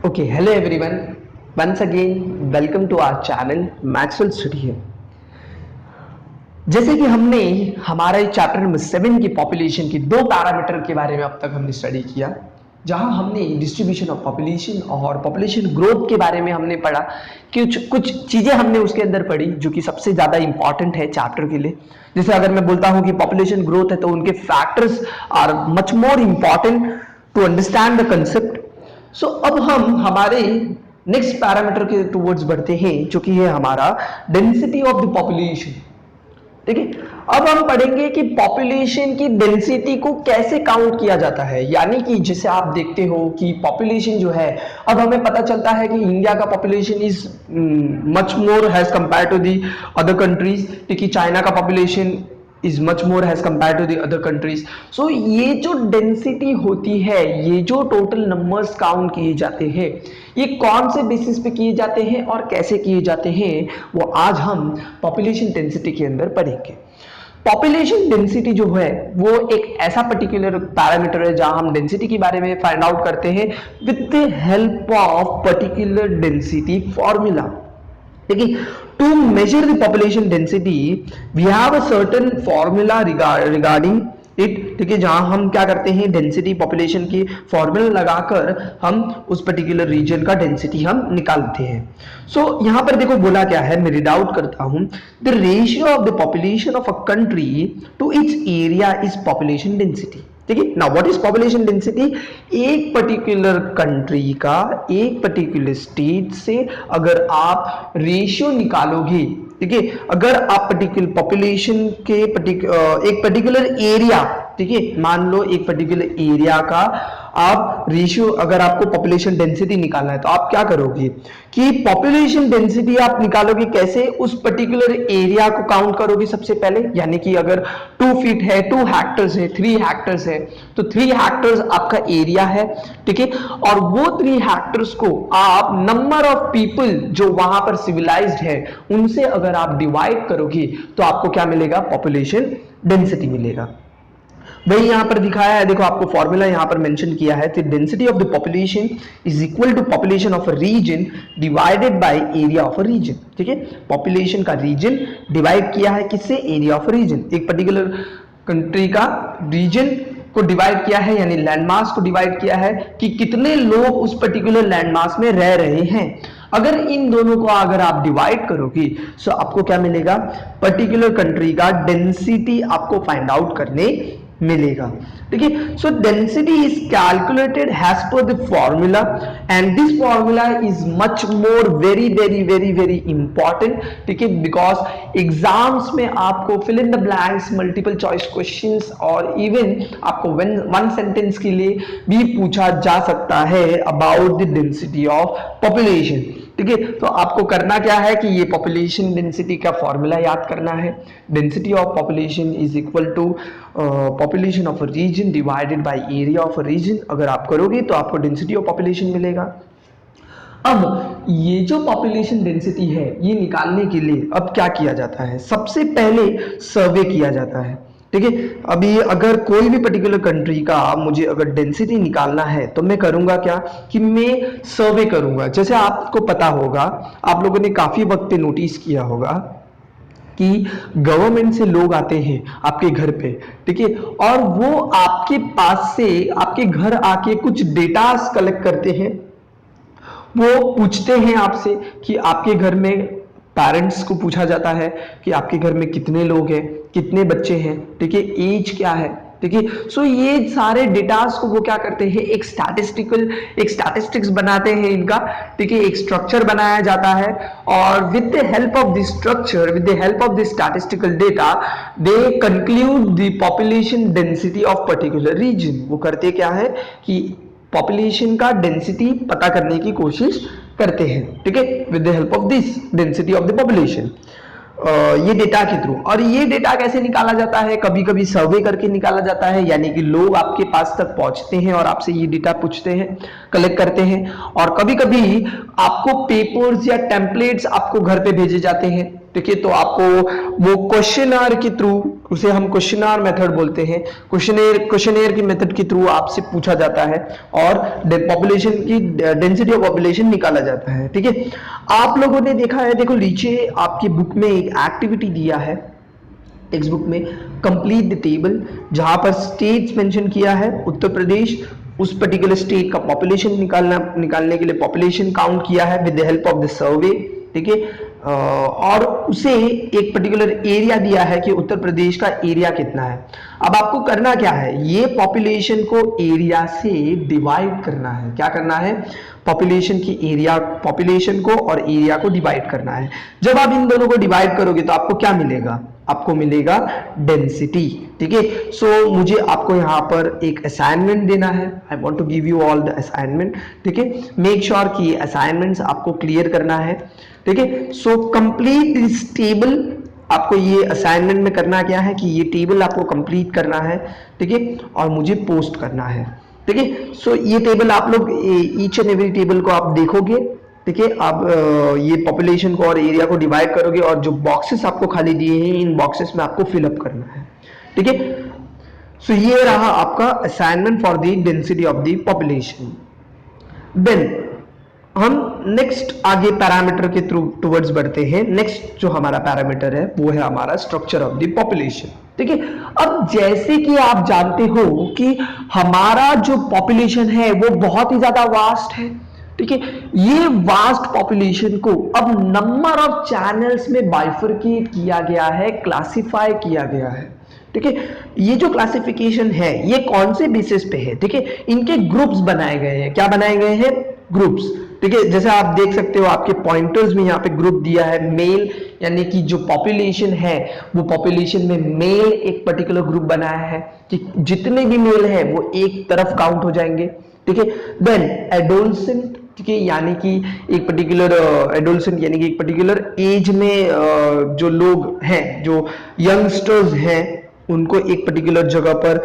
Okay, hello everyone. Once again, welcome to our channel Maxwell Study here. जैसे कि हमने हमारे चैप्टर नंबर 7 की पॉपुलेशन की दो पैरामीटर के बारे में अब तक हमने स्टडी किया, जहां हमने डिस्ट्रीब्यूशन ऑफ पॉपुलेशन और पॉपुलेशन ग्रोथ के बारे में हमने पढ़ा। कुछ चीजें हमने उसके अंदर पढ़ी जो कि सबसे ज्यादा इंपॉर्टेंट है चैप्टर के लिए। जैसे अगर मैं बोलता हूं कि पॉपुलेशन ग्रोथ है तो उनके factors are much more important to understand the concept. So अब हम हमारे नेक्स्ट पैरामीटर के टुवर्ड्स बढ़ते हैं, जो कि है हमारा डेंसिटी ऑफ द पॉपुलेशन। ठीक है, अब हम पढ़ेंगे कि पॉपुलेशन की डेंसिटी को कैसे काउंट किया जाता है। यानी कि जैसे आप देखते हो कि पॉपुलेशन जो है, अब हमें पता चलता है कि इंडिया का population is much more has compared to the other countries. ठीक है, चाइना का population is much more as compared to the other countries. So ये जो डेंसिटी होती है, ये जो टोटल नंबर्स काउंट किए जाते हैं, ये कौन से बेसिस पे किए जाते हैं और कैसे किए जाते हैं, वो आज हम पॉपुलेशन डेंसिटी के अंदर पढ़ेंगे। पॉपुलेशन डेंसिटी जो है वो एक ऐसा पर्टिकुलर पैरामीटर है जहां हम डेंसिटी के बारे में फाइंड आउट करते हैं with the help of particular density formula. ठीक है, to measure the population density we have a certain formula regarding it। ठीक है, जहां हम क्या करते हैं, डेंसिटी पॉपुलेशन की फॉर्मूला लगाकर हम उस पर्टिकुलर रीजन का डेंसिटी हम निकालते हैं। सो यहां पर देखो बोला क्या है, मैं रीड आउट करता हूं। The ratio of the population of a country to its area is population density. ठीक है, now what is population density? एक पर्टिकुलर कंट्री का, एक पर्टिकुलर स्टेट से अगर आप रेशियो निकालोगे, ठीक है, अगर आप पर्टिकुलर पॉपुलेशन के एक पर्टिकुलर एरिया, ठीक है, मान लो एक पर्टिकुलर एरिया का आप रेशियो, अगर आपको पॉपुलेशन डेंसिटी निकालना है तो आप क्या करोगे कि पॉपुलेशन डेंसिटी आप निकालोगे कैसे, उस पर्टिकुलर एरिया को काउंट करोगे सबसे पहले। यानी कि अगर 2 फीट है, 2 हेक्टर्स है, 3 हेक्टर्स है, तो 3 हेक्टर्स आपका एरिया है। ठीक है, और वो 3 हेक्टर्स को आप नंबर ऑफ पीपल जो वहां पर सिविलाइज्ड है उनसे अगर आप डिवाइड करोगे तो आपको क्या मिलेगा, पॉपुलेशन डेंसिटी मिलेगा। वही यहां पर दिखाया है, देखो आपको फॉर्मूला यहां पर मेंशन किया है। तो density of the population is equal to population of a region divided by area of a region. ठीक है, पॉपुलेशन का रीजन डिवाइड किया है किससे, एरिया ऑफ अ रीजन। एक पर्टिकुलर कंट्री का रीजन को डिवाइड किया है, यानी लैंडमास को डिवाइड किया है कि कितने लोग उस पर्टिकुलर लैंडमास में रह रहे हैं। अगर इन दोनों को अगर आप डिवाइड करोगे तो आपको क्या मिलेगा, पर्टिकुलर कंट्री का डेंसिटी आपको फाइंड आउट करने मिलेगा। ठीक है, so density is calculated as per the formula and this formula is much more very very very very important. ठीक है, बिकॉज एग्जाम्स में आपको fill in the blanks, multiple choice questions और इवन आपको वन सेंटेंस के लिए भी पूछा जा सकता है about the density of population. ठीक है, तो आपको करना क्या है कि ये पॉपुलेशन डेंसिटी का फॉर्मूला याद करना है। Density of population is equal to population of a region divided by area of a region. अगर आप करोगे तो आपको डेंसिटी ऑफ पॉपुलेशन मिलेगा। अब ये जो पॉपुलेशन डेंसिटी है ये निकालने के लिए अब क्या किया जाता है, सबसे पहले सर्वे किया जाता है। ठीक है, अभी अगर कोई भी पर्टिकुलर कंट्री का मुझे अगर डेंसिटी निकालना है तो मैं करूंगा क्या कि मैं सर्वे करूंगा। जैसे आपको पता होगा, आप लोगों ने काफी वक्त नोटिस किया होगा कि गवर्नमेंट से लोग आते हैं आपके घर पे, ठीक है, और वो आपके पास से आपके घर आके कुछ डेटा कलेक्ट करते हैं। वो पूछते हैं आपसे कि आपके घर में, पेरेंट्स को पूछा जाता है कि आपके घर में कितने लोग हैं, कितने बच्चे हैं, ठीक है, एज क्या है। ठीक है, सो ये सारे डेटास को वो क्या करते हैं, एक स्टैटिस्टिक्स बनाते हैं इनका। ठीक है, एक स्ट्रक्चर बनाया जाता है और with the help of this structure, with the help of this statistical data, they conclude the population density of particular region. वो करते क्या है कि पॉपुलेशन का डेंसिटी पता करने की कोशिश करते हैं। ठीक है, with the help of this density of the population, ये डेटा के थ्रू। और ये डेटा कैसे निकाला जाता है, कभी कभी सर्वे करके निकाला जाता है, यानी कि लोग आपके पास तक पहुंचते हैं और आपसे ये डेटा पूछते हैं, कलेक्ट करते हैं। और कभी कभी आपको पेपर्स या टेम्पलेट्स आपको घर पे भेजे जाते हैं। ठीक है, तो आपको वो क्वेश्चनर के थ्रू, उसे हम क्वेश्चनर मेथड बोलते हैं, क्वेश्चनर की मेथड के थ्रू आपसे पूछा जाता है और पॉपुलेशन की डेंसिटी ऑफ पॉपुलेशन निकाला जाता है। ठीक है, आप लोगों ने देखा है, देखो नीचे आपकी बुक में एक एक्टिविटी दिया है, टेक्स्ट बुक में, कंप्लीट द टेबल, जहां पर स्टेट्स मेंशन किया है, उत्तर प्रदेश, उस पर्टिकुलर स्टेट का पॉपुलेशन निकालने के लिए पॉपुलेशन काउंट किया है with the help of the survey. ठीक है, और उसे एक पर्टिकुलर एरिया दिया है कि उत्तर प्रदेश का एरिया कितना है। अब आपको करना क्या है, ये पॉपुलेशन को एरिया से डिवाइड करना है। क्या करना है, पॉपुलेशन की एरिया, पॉपुलेशन को और एरिया को डिवाइड करना है। जब आप इन दोनों को डिवाइड करोगे तो आपको क्या मिलेगा, आपको मिलेगा डेंसिटी। ठीक है, सो मुझे आपको यहाँ पर एक असाइनमेंट देना है। I want to give you all the assignment. ठीक है, मेक श्योर कि ये असाइनमेंट्स आपको क्लियर करना है। ठीक है, सो कंप्लीट दिस टेबल, आपको ये असाइनमेंट में करना क्या है कि ये टेबल आपको कंप्लीट करना है। ठीक है, और मुझे पोस्ट करना है। ठीक है, सो ये टेबल आप लोग ईच एंड एवरी टेबल को आप देखोगे। ठीक है, आप ये पॉपुलेशन को और एरिया को डिवाइड करोगे और जो बॉक्सेस आपको खाली दिए हैं, इन बॉक्सेस में आपको फिलअप करना है। ठीक है, सो ये रहा आपका assignment for the density of the population. Then हम नेक्स्ट आगे पैरामीटर के थ्रू टुवर्ड्स बढ़ते हैं। नेक्स्ट जो हमारा पैरामीटर है वो है हमारा स्ट्रक्चर ऑफ द पॉपुलेशन। ठीक है, अब जैसे कि आप जानते हो कि हमारा जो पॉपुलेशन है वो बहुत ही ज्यादा वास्ट है। ठीक है, ये वास्ट पॉपुलेशन को अब नंबर ऑफ चैनल्स में बाइफरकेट किया गया है, क्लासिफाई किया गया है। ठीक है, ये जो क्लासिफिकेशन है ये कौन से बेसिस पे है, ठीक है, इनके ग्रुप्स बनाए गए हैं। क्या बनाए गए हैं, ग्रुप्स। ठीक है, जैसे आप देख सकते हो आपके पॉइंटर्स में यहाँ पे ग्रुप दिया है, मेल, यानी कि जो पॉपुलेशन है वो पॉपुलेशन में मेल एक पर्टिकुलर ग्रुप बनाया है कि जितने भी मेल है वो एक तरफ काउंट हो जाएंगे। ठीक है, देन एडोलसेंट, ठीक है, यानी कि एक पर्टिकुलर एडोलसेंट यानी कि एक पर्टिकुलर एज में जो लोग हैं, जो यंगस्टर्स हैं, उनको एक पर्टिकुलर जगह पर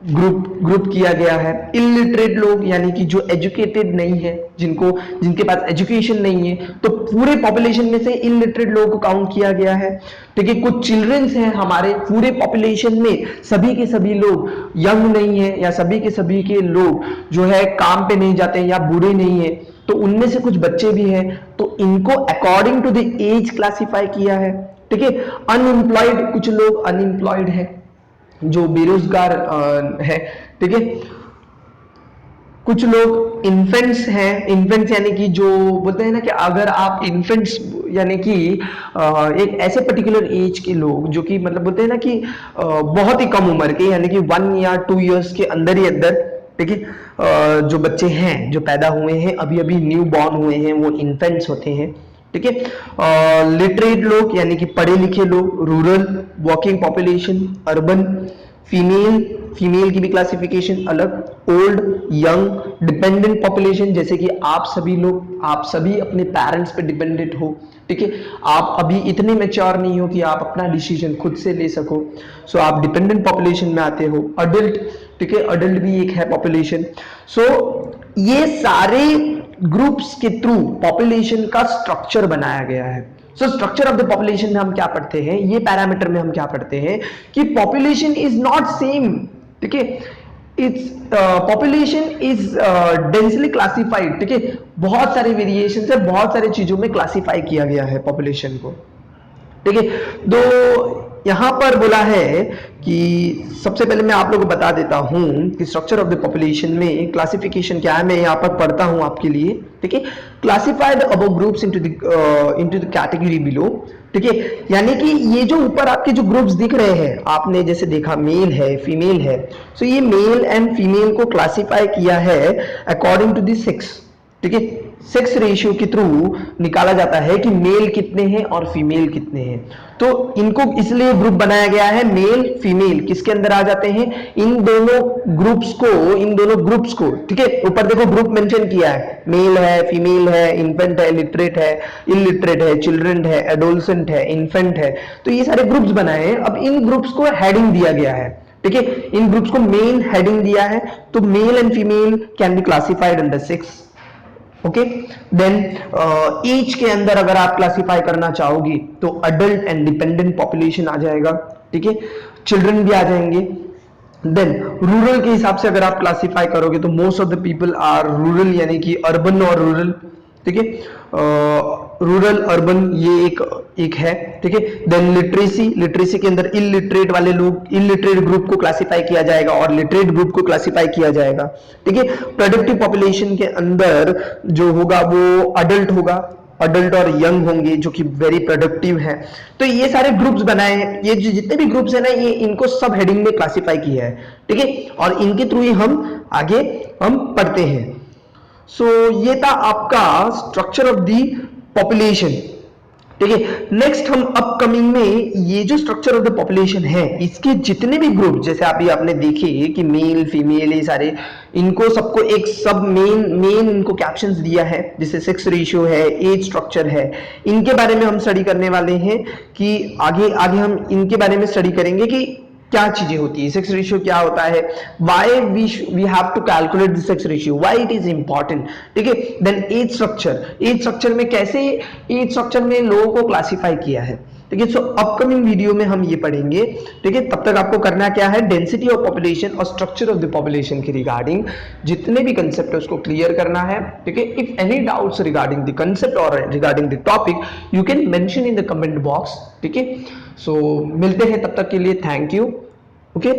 ग्रुप किया गया है। इलिटरेट लोग, यानी कि जो एजुकेटेड नहीं है, जिनके पास एजुकेशन नहीं है, तो पूरे पॉपुलेशन में से इलिटरेट लोगों को काउंट किया गया है। ठीक है, कुछ चिल्ड्रंस हैं हमारे पूरे पॉपुलेशन में, सभी के सभी लोग यंग नहीं है या सभी के लोग जो है काम पे नहीं जाते हैं या बूढ़े नहीं है, तो उनमें से कुछ बच्चे भी हैं, तो इनको according to the age classify किया है। ठीक है, अनएम्प्लॉयड, कुछ लोग अनएम्प्लॉयड है, जो बेरोजगार है। ठीक है, कुछ लोग इन्फेंट्स हैं, इन्फेंट्स यानी कि जो बोलते हैं ना कि अगर आप इन्फेंट्स यानी कि एक ऐसे पर्टिकुलर एज के लोग जो कि मतलब बोलते हैं ना कि बहुत ही कम उम्र के, यानी कि 1 या 2 इयर्स के अंदर ही अंदर, ठीक है, जो बच्चे हैं जो पैदा हुए हैं, अभी अभी न्यू बॉर्न हुए हैं, वो इन्फेंट्स होते हैं। ठीक है, लिटरेट लोग यानी कि पढ़े लिखे लोग, rural, working population, urban, female की भी क्लासिफिकेशन अलग, ओल्ड, यंग, डिपेंडेंट पॉपुलेशन, जैसे कि आप सभी लोग, आप सभी अपने पेरेंट्स पे डिपेंडेंट हो। ठीक है, आप अभी इतने मैच्योर नहीं हो कि आप अपना डिसीजन खुद से ले सको, सो आप डिपेंडेंट पॉपुलेशन में आते हो। अडल्ट, ठीक है, अडल्ट भी एक है पॉपुलेशन। सो ये सारे ग्रुप्स के थ्रू पॉपुलेशन का स्ट्रक्चर बनाया गया है। So structure of the population में हम क्या पढ़ते हैं, ये पैरामीटर में हम क्या पढ़ते हैं कि पॉपुलेशन इज नॉट सेम। ठीक है, its population is densely classified. ठीक है, बहुत सारे वेरिएशन है, बहुत सारी चीजों में क्लासिफाई किया गया है पॉपुलेशन को। ठीक है, तो यहां पर बोला है कि सबसे पहले मैं आप लोगों को बता देता हूं कि स्ट्रक्चर ऑफ द पॉपुलेशन में क्लासिफिकेशन क्या है। मैं यहां पर पढ़ता हूं आपके लिए। ठीक है, classified above groups into the category below. ठीक है, यानी कि ये जो ऊपर आपके जो ग्रुप्स दिख रहे हैं, आपने जैसे देखा मेल है, फीमेल है, सो ये मेल एंड फीमेल को क्लासिफाई किया है अकॉर्डिंग टू द सेक्स। ठीक है, सेक्स रेशियो के थ्रू निकाला जाता है कि मेल कितने हैं और फीमेल कितने हैं। तो इनको इसलिए ग्रुप बनाया गया है, मेल फीमेल किसके अंदर आ जाते हैं, इन दोनों ग्रुप्स को। ठीक है, ऊपर देखो ग्रुप मेंशन किया है, मेल है, फीमेल है, इन्फेंट है, लिटरेट है, इलिटरेट है, चिल्ड्रन है, एडोलसेंट है, इन्फेंट है, तो ये सारे ग्रुप्स बनाए हैं। अब इन ग्रुप्स को हेडिंग दिया गया है। ठीक है, इन ग्रुप्स को मेन हेडिंग दिया है, तो male and female can be classified under 6। Okay. Then age के अंदर अगर आप क्लासिफाई करना चाहोगे तो अडल्ट एंड डिपेंडेंट पॉपुलेशन आ जाएगा, ठीक है, चिल्ड्रन भी आ जाएंगे। देन रूरल के हिसाब से अगर आप क्लासिफाई करोगे तो most of the people are rural, यानी कि अर्बन और रूरल, ठीक है, रूरल अर्बन ये एक है, ठीक है। देन लिटरेसी के अंदर इलिटरेट वाले लोग, इलिटरेट ग्रुप को क्लासिफाई किया जाएगा और लिटरेट ग्रुप को क्लासिफाई किया जाएगा, ठीक है। प्रोडक्टिव पॉपुलेशन के अंदर जो होगा वो अडल्ट होगा, अडल्ट और यंग होंगे जो कि वेरी प्रोडक्टिव है। तो ये सारे ग्रुप्स बनाए हैं, ये जितने भी ग्रुप्स है ना, ये इनको सब हेडिंग में क्लासिफाई किया है, ठीक है, और इनके थ्रू ही हम आगे पढ़ते हैं। सो ये था आपका स्ट्रक्चर ऑफ दी पॉपुलेशन, ठीक है। नेक्स्ट हम अपकमिंग में ये जो स्ट्रक्चर ऑफ द पॉपुलेशन है, इसके जितने भी ग्रुप, जैसे अभी आपने देखे कि मेल फीमेल ये सारे, इनको सबको एक सब मेन इनको कैप्शंस दिया है, जैसे सेक्स रेशियो है, एज स्ट्रक्चर है, इनके बारे में हम स्टडी करने वाले हैं कि आगे आगे हम इनके बारे में स्टडी करेंगे कि क्या चीजें होती है, सेक्स रेशियो क्या होता है, why we have to calculate the sex ratio, why it is important, ठीक है। देन एज स्ट्रक्चर में कैसे एज स्ट्रक्चर में लोगों को क्लासिफाई किया है, ठीक है। सो अपकमिंग वीडियो में हम ये पढ़ेंगे, ठीक है। तब तक आपको करना क्या है, डेंसिटी ऑफ पॉपुलेशन और स्ट्रक्चर ऑफ द पॉपुलेशन के रिगार्डिंग जितने भी कंसेप्ट है उसको क्लियर करना है, ठीक है। If any doubts regarding the concept और regarding the topic you can mention in the comment box, ठीक है। सो मिलते हैं, तब तक के लिए थैंक यू, ओके।